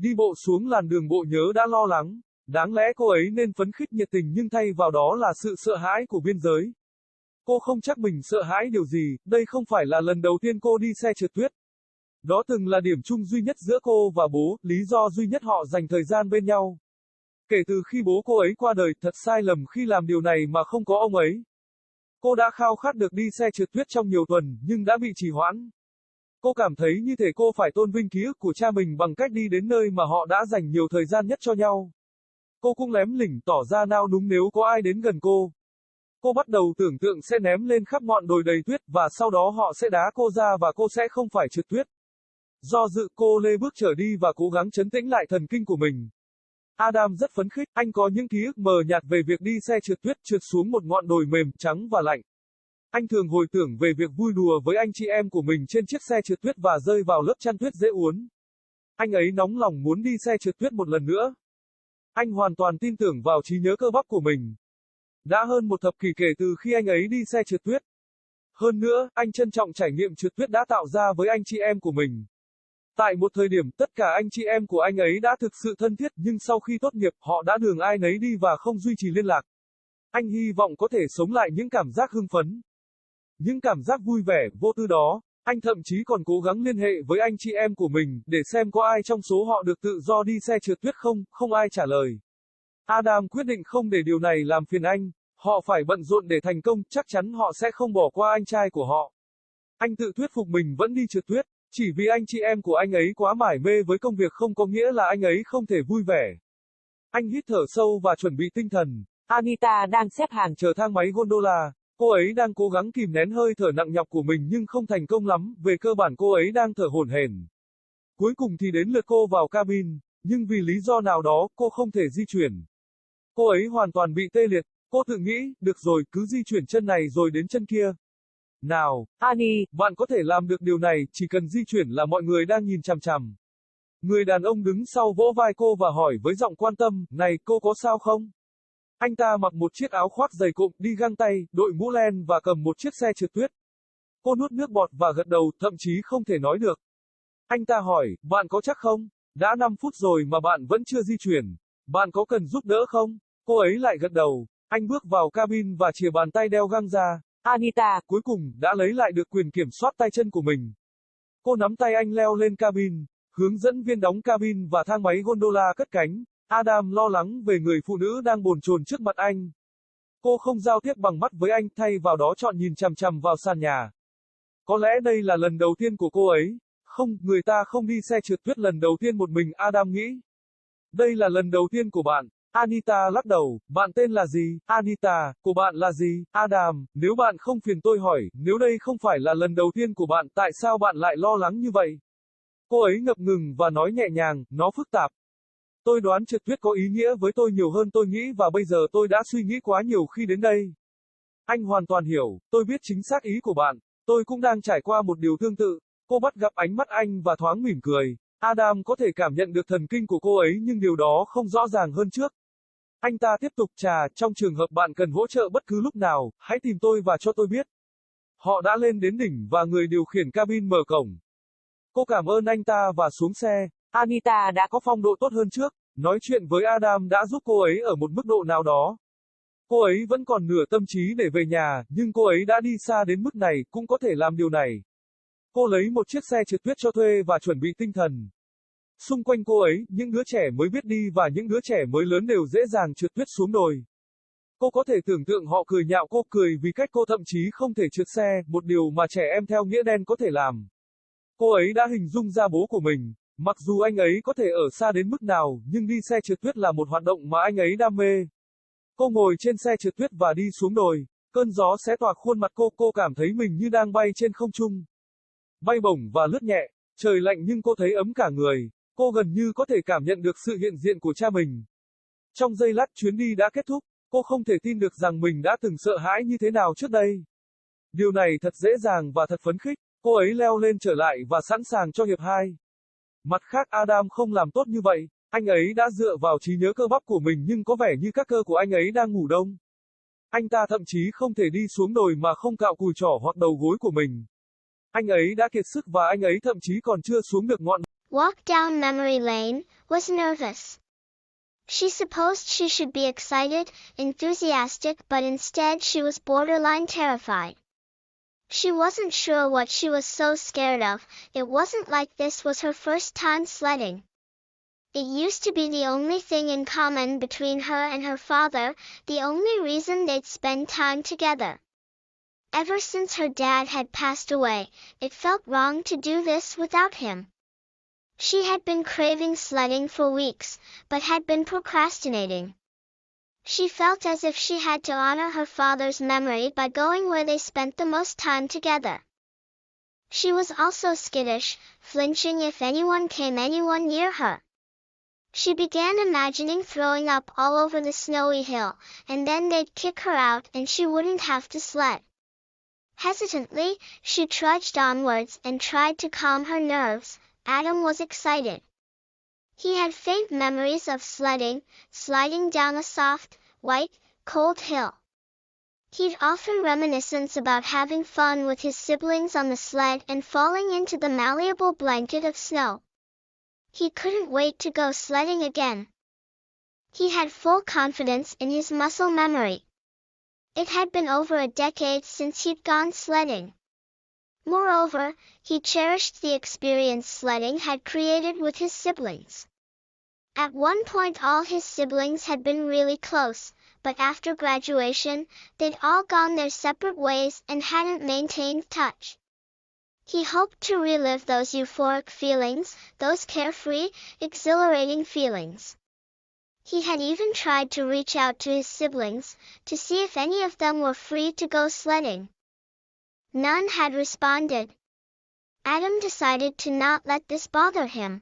Đi bộ xuống làn đường bộ nhớ đã lo lắng. Đáng lẽ cô ấy nên phấn khích nhiệt tình nhưng thay vào đó là sự sợ hãi của biên giới. Cô không chắc mình sợ hãi điều gì, đây không phải là lần đầu tiên cô đi xe trượt tuyết. Đó từng là điểm chung duy nhất giữa cô và bố, lý do duy nhất họ dành thời gian bên nhau. Kể từ khi bố cô ấy qua đời, thật sai lầm khi làm điều này mà không có ông ấy. Cô đã khao khát được đi xe trượt tuyết trong nhiều tuần, nhưng đã bị trì hoãn. Cô cảm thấy như thể cô phải tôn vinh ký ức của cha mình bằng cách đi đến nơi mà họ đã dành nhiều thời gian nhất cho nhau. Cô cũng lém lỉnh tỏ ra nao núng nếu có ai đến gần cô. Cô bắt đầu tưởng tượng sẽ ném lên khắp ngọn đồi đầy tuyết và sau đó họ sẽ đá cô ra và cô sẽ không phải trượt tuyết. Do dự cô lê bước trở đi và cố gắng trấn tĩnh lại thần kinh của mình. Adam rất phấn khích, anh có những ký ức mờ nhạt về việc đi xe trượt tuyết trượt xuống một ngọn đồi mềm, trắng và lạnh. Anh thường hồi tưởng về việc vui đùa với anh chị em của mình trên chiếc xe trượt tuyết và rơi vào lớp chăn tuyết dễ uốn. Anh ấy nóng lòng muốn đi xe trượt tuyết một lần nữa. Anh hoàn toàn tin tưởng vào trí nhớ cơ bắp của mình. Đã hơn một thập kỷ kể từ khi anh ấy đi xe trượt tuyết. Hơn nữa, anh trân trọng trải nghiệm trượt tuyết đã tạo ra với anh chị em của mình. Tại một thời điểm, tất cả anh chị em của anh ấy đã thực sự thân thiết, nhưng sau khi tốt nghiệp, họ đã đường ai nấy đi và không duy trì liên lạc. Anh hy vọng có thể sống lại những cảm giác hưng phấn, những cảm giác vui vẻ, vô tư đó. Anh thậm chí còn cố gắng liên hệ với anh chị em của mình, để xem có ai trong số họ được tự do đi xe trượt tuyết không, không ai trả lời. Adam quyết định không để điều này làm phiền anh, họ phải bận rộn để thành công, chắc chắn họ sẽ không bỏ qua anh trai của họ. Anh tự thuyết phục mình vẫn đi trượt tuyết, chỉ vì anh chị em của anh ấy quá mải mê với công việc không có nghĩa là anh ấy không thể vui vẻ. Anh hít thở sâu và chuẩn bị tinh thần. Anita đang xếp hàng chờ thang máy gondola. Cô ấy đang cố gắng kìm nén hơi thở nặng nhọc của mình nhưng không thành công lắm, về cơ bản cô ấy đang thở hổn hển. Cuối cùng thì đến lượt cô vào cabin, nhưng vì lý do nào đó, cô không thể di chuyển. Cô ấy hoàn toàn bị tê liệt, cô tự nghĩ, được rồi, cứ di chuyển chân này rồi đến chân kia. Nào, Annie, bạn có thể làm được điều này, chỉ cần di chuyển là mọi người đang nhìn chằm chằm. Người đàn ông đứng sau vỗ vai cô và hỏi với giọng quan tâm, này, cô có sao không? Anh ta mặc một chiếc áo khoác dày cộm, đi găng tay, đội mũ len và cầm một chiếc xe trượt tuyết. Cô nuốt nước bọt và gật đầu, thậm chí không thể nói được. Anh ta hỏi, bạn có chắc không? Đã 5 phút rồi mà bạn vẫn chưa di chuyển. Bạn có cần giúp đỡ không? Cô ấy lại gật đầu. Anh bước vào cabin và chìa bàn tay đeo găng ra. Anita, cuối cùng, đã lấy lại được quyền kiểm soát tay chân của mình. Cô nắm tay anh leo lên cabin, hướng dẫn viên đóng cabin và thang máy gondola cất cánh. Adam lo lắng về người phụ nữ đang bồn chồn trước mặt anh. Cô không giao tiếp bằng mắt với anh, thay vào đó chọn nhìn chằm chằm vào sàn nhà. Có lẽ đây là lần đầu tiên của cô ấy. Không, người ta không đi xe trượt tuyết lần đầu tiên một mình, Adam nghĩ. Đây là lần đầu tiên của bạn. Anita lắc đầu, bạn tên là gì? Anita, của bạn là gì? Adam, nếu bạn không phiền tôi hỏi, nếu đây không phải là lần đầu tiên của bạn, tại sao bạn lại lo lắng như vậy? Cô ấy ngập ngừng và nói nhẹ nhàng, nó phức tạp. Tôi đoán trượt tuyết có ý nghĩa với tôi nhiều hơn tôi nghĩ và bây giờ tôi đã suy nghĩ quá nhiều khi đến đây. Anh hoàn toàn hiểu, tôi biết chính xác ý của bạn. Tôi cũng đang trải qua một điều tương tự. Cô bắt gặp ánh mắt anh và thoáng mỉm cười. Adam có thể cảm nhận được thần kinh của cô ấy nhưng điều đó không rõ ràng hơn trước. Anh ta tiếp tục, trong trường hợp bạn cần hỗ trợ bất cứ lúc nào, hãy tìm tôi và cho tôi biết. Họ đã lên đến đỉnh và người điều khiển cabin mở cổng. Cô cảm ơn anh ta và xuống xe. Anita đã có phong độ tốt hơn trước. Nói chuyện với Adam đã giúp cô ấy ở một mức độ nào đó. Cô ấy vẫn còn nửa tâm trí để về nhà, nhưng cô ấy đã đi xa đến mức này, cũng có thể làm điều này. Cô lấy một chiếc xe trượt tuyết cho thuê và chuẩn bị tinh thần. Xung quanh cô ấy, những đứa trẻ mới biết đi và những đứa trẻ mới lớn đều dễ dàng trượt tuyết xuống đồi. Cô có thể tưởng tượng họ cười nhạo cô, cười vì cách cô thậm chí không thể trượt xe, một điều mà trẻ em theo nghĩa đen có thể làm. Cô ấy đã hình dung ra bố của mình. Mặc dù anh ấy có thể ở xa đến mức nào, nhưng đi xe trượt tuyết là một hoạt động mà anh ấy đam mê. Cô ngồi trên xe trượt tuyết và đi xuống đồi. Cơn gió xé toạc khuôn mặt cô cảm thấy mình như đang bay trên không trung. Bay bổng và lướt nhẹ, trời lạnh nhưng cô thấy ấm cả người. Cô gần như có thể cảm nhận được sự hiện diện của cha mình. Trong giây lát chuyến đi đã kết thúc, cô không thể tin được rằng mình đã từng sợ hãi như thế nào trước đây. Điều này thật dễ dàng và thật phấn khích. Cô ấy leo lên trở lại và sẵn sàng cho hiệp 2. Mặt khác Adam không làm tốt như vậy, anh ấy đã dựa vào trí nhớ cơ bắp của mình nhưng có vẻ như các cơ của anh ấy đang ngủ đông. Anh ta thậm chí không thể đi xuống đồi mà không cạo cùi chỏ hoặc đầu gối của mình. Anh ấy đã kiệt sức và anh ấy thậm chí còn chưa xuống được ngọn walked down memory lane, was nervous. She supposed she should be excited, enthusiastic, but instead she was borderline terrified. She wasn't sure what she was so scared of. It wasn't like this was her first time sledding. It used to be the only thing in common between her and her father, the only reason they'd spend time together. Ever since her dad had passed away, it felt wrong to do this without him. She had been craving sledding for weeks, but had been procrastinating. She felt as if she had to honor her father's memory by going where they spent the most time together. She was also skittish, flinching if anyone came anywhere near her. She began imagining throwing up all over the snowy hill, and then they'd kick her out and she wouldn't have to sled. Hesitantly, she trudged onwards and tried to calm her nerves. Adam was excited. He had faint memories of sledding, sliding down a soft, white, cold hill. He'd often reminiscence about having fun with his siblings on the sled and falling into the malleable blanket of snow. He couldn't wait to go sledding again. He had full confidence in his muscle memory. It had been over a decade since he'd gone sledding. Moreover, he cherished the experience sledding had created with his siblings. At one point all his siblings had been really close, but after graduation, they'd all gone their separate ways and hadn't maintained touch. He hoped to relive those euphoric feelings, those carefree, exhilarating feelings. He had even tried to reach out to his siblings, to see if any of them were free to go sledding. None had responded. Adam decided to not let this bother him.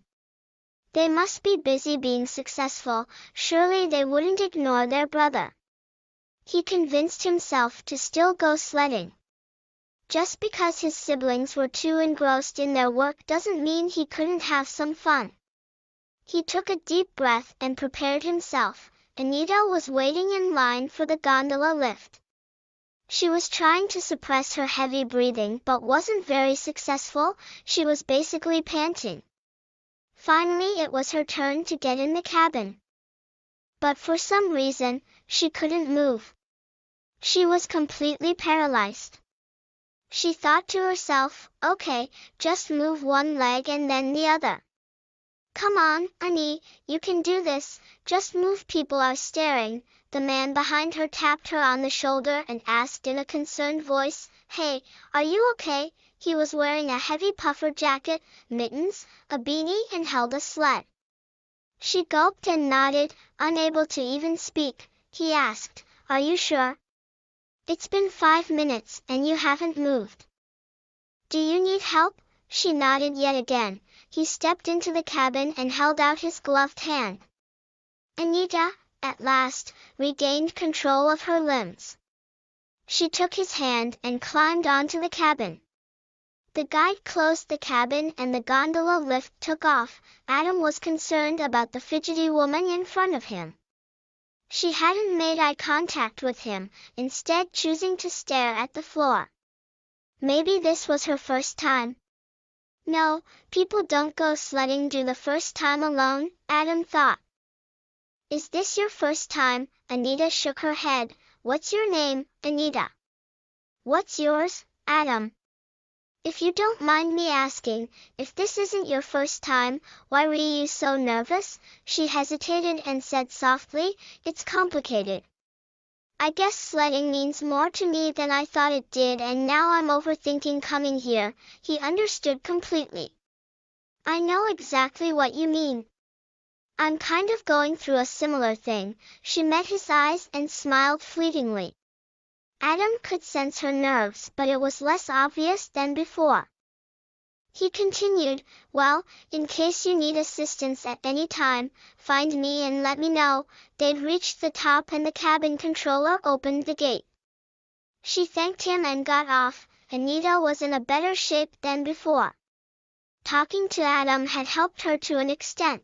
They must be busy being successful, surely they wouldn't ignore their brother. He convinced himself to still go sledding. Just because his siblings were too engrossed in their work doesn't mean he couldn't have some fun. He took a deep breath and prepared himself. Anita was waiting in line for the gondola lift. She was trying to suppress her heavy breathing but wasn't very successful. She was basically panting. Finally, it was her turn to get in the cabin. But for some reason, she couldn't move. She was completely paralyzed. She thought to herself, okay, just move one leg and then the other. Come on, Annie, you can do this, just move. People are staring. The man behind her tapped her on the shoulder and asked in a concerned voice, hey, are you okay? He was wearing a heavy puffer jacket, mittens, a beanie and held a sled. She gulped and nodded, unable to even speak. He asked, are you sure? It's been 5 minutes and you haven't moved. Do you need help? She nodded yet again. He stepped into the cabin and held out his gloved hand. Anita, at last, regained control of her limbs. She took his hand and climbed onto the cabin. The guide closed the cabin and the gondola lift took off. Adam was concerned about the fidgety woman in front of him. She hadn't made eye contact with him, instead choosing to stare at the floor. Maybe this was her first time. No, people don't go sledding the first time alone, Adam thought. Is this your first time? Anita shook her head. What's your name, Anita? What's yours, Adam? If you don't mind me asking, if this isn't your first time, why were you so nervous? She hesitated and said softly, it's complicated. I guess sledding means more to me than I thought it did, and now I'm overthinking coming here. He understood completely. I know exactly what you mean. I'm kind of going through a similar thing. She met his eyes and smiled fleetingly. Adam could sense her nerves, but it was less obvious than before. He continued, well, in case you need assistance at any time, find me and let me know. They'd reached the top and the cabin controller opened the gate. She thanked him and got off. Anita was in a better shape than before. Talking to Adam had helped her to an extent.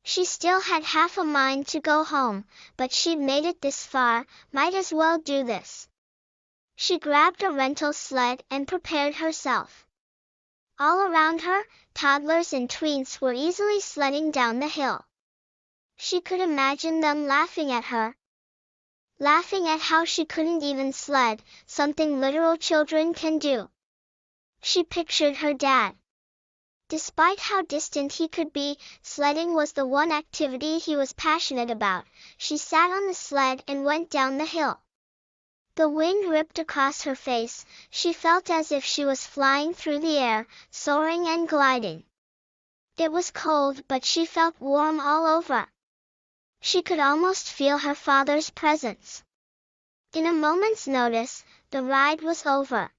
She still had half a mind to go home, but she'd made it this far, might as well do this. She grabbed a rental sled and prepared herself. All around her, toddlers and tweens were easily sledding down the hill. She could imagine them laughing at her. Laughing at how she couldn't even sled, something literal children can do. She pictured her dad. Despite how distant he could be, sledding was the one activity he was passionate about. She sat on the sled and went down the hill. The wind ripped across her face. She felt as if she was flying through the air, soaring and gliding. It was cold, but she felt warm all over. She could almost feel her father's presence. In a moment's notice, the ride was over.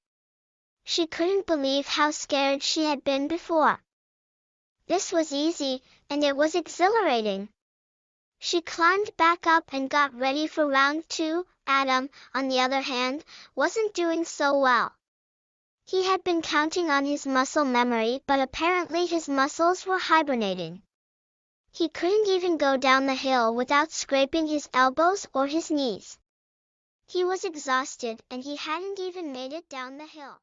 She couldn't believe how scared she had been before. This was easy, and it was exhilarating. She climbed back up and got ready for round 2. Adam, on the other hand, wasn't doing so well. He had been counting on his muscle memory, but apparently his muscles were hibernating. He couldn't even go down the hill without scraping his elbows or his knees. He was exhausted, and he hadn't even made it down the hill.